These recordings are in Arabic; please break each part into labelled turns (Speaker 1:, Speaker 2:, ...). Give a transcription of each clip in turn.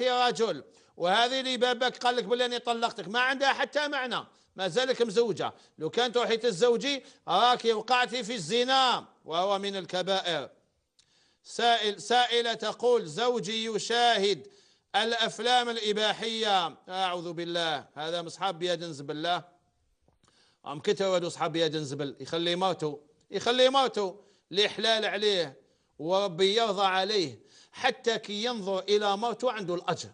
Speaker 1: تأتي رجل وهذه اللي بابك قال لك بلي أني طلقتك، ما عندها حتى معنى، ما زالك مزوجة. لو كان تروحي تتزوجي راك وقعتي في الزنا وهو من الكبائر. سائلة تقول: زوجي يشاهد الأفلام الإباحية. أعوذ بالله، هذا مصحاب بيد زبل. هم كتروا صحاب بيد زبل، يخلي موته الإحلال عليه وربي يرضى عليه، حتى كي ينظر إلى موته عنده الأجر.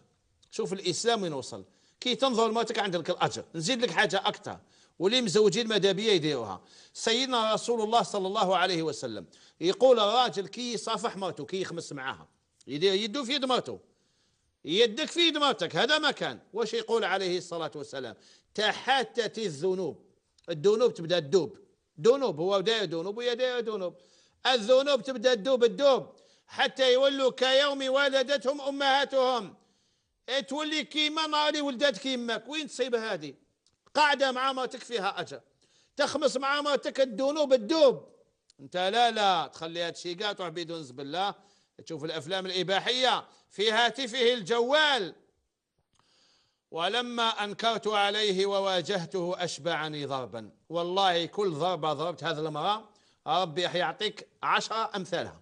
Speaker 1: شوف الإسلام وين وصل، كي تنظر لموتك عندك الأجر. نزيد لك حاجة أكثر، واللي مزوجين ماذا بيا يديروها. سيدنا رسول الله صلى الله عليه وسلم يقول: الراجل كي يصافح موته، كي يخمس معاها، يدير يده في يد موته، يدك في يد موتك، هذا ما كان. واش يقول عليه الصلاة والسلام؟ تحاتت الذنوب. الذنوب تبدا تدوب، ذنوب هو داير ذنوب ويا داير ذنوب، الذنوب تبدا تدوب حتى يولوا كيوم ولدتهم امهاتهم. تولي كيما ناري ولدت كيماك. وين تصيب هذه؟ قاعده مع موتك فيها اجر، تخمس مع موتك الذنوب تدوب. انت لا تخلي هذا الشيء قاع تروح بدون بالله تشوف الافلام الاباحيه في هاتفه الجوال. ولما أنكرت عليه وواجهته أشبعني ضربا. والله كل ضربة ضربت هذه المرأة ربي يعطيك 10 أمثالها،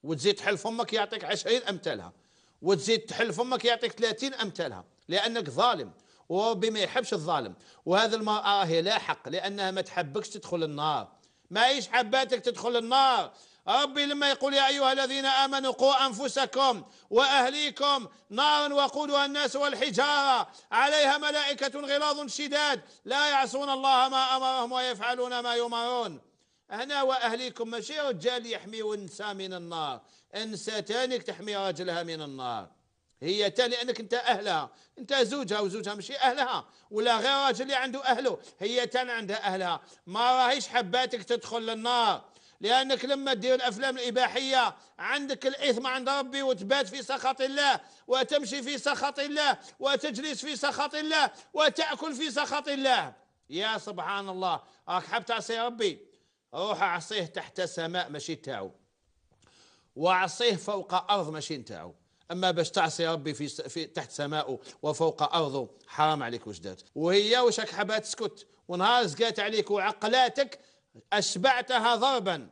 Speaker 1: وتزيد تحل فمك يعطيك 20 أمثالها، وتزيد تحل فمك يعطيك 30 أمثالها، لأنك ظالم وربي ما يحبش الظالم. وهذه المرأة هي لا حق، لأنها ما تحبكش تدخل النار، ما هيش حباتك تدخل النار. ربي لما يقول: يا أيها الذين آمنوا قوا أنفسكم وأهليكم نارا وقودها الناس والحجارة عليها ملائكة غلاظ شداد لا يعصون الله ما أمرهم ويفعلون ما يؤمرون. هنا وأهليكم ماشي رجال يحميوا النساء من النار، النساء تانيك تحمي رجلها من النار، هي تاني لأنك أنت أهلها، أنت زوجها وزوجها ماشي أهلها، ولا غير راجل اللي عنده أهله، هي تاني عندها أهلها. ما راهيش حباتك تدخل للنار، لأنك لما تدير الأفلام الإباحية عندك الإثم عند ربي، وتبات في سخط الله، وتمشي في سخط الله، وتجلس في سخط الله، وتأكل في سخط الله. يا سبحان الله، راك حاب تعصي ربي، روح عصيه تحت سماء ماشي تاعو، وعصيه فوق أرض ماشي نتاعو. أما باش تعصي ربي في تحت سماءه وفوق أرضه، حرام عليك وجدات. وهي وش راك حابها تسكت، ونهار زقات عليك وعقلاتك أشبعتها ضربا.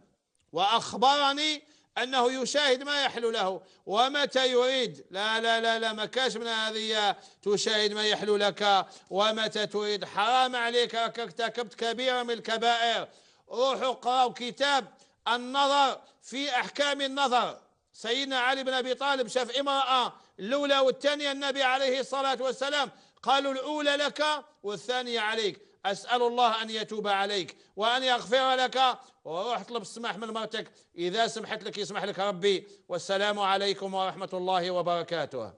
Speaker 1: وأخبرني أنه يشاهد ما يحلو له ومتى يريد. لا لا لا لا، ما كاش من هذه تشاهد ما يحلو لك ومتى تريد. حرام عليك، ارتكبت كبيرة من الكبائر. روحوا اقرأوا كتاب النظر في أحكام النظر. سيدنا علي بن أبي طالب شاف امرأة الأولى والثانية، النبي عليه الصلاة والسلام قالوا: الأولى لك والثانية عليك، أسأل الله أن يتوب عليك وأن يغفر لك. وروح اطلب السماح من مرتك، إذا سمحت لك يسمح لك ربي. والسلام عليكم ورحمة الله وبركاته.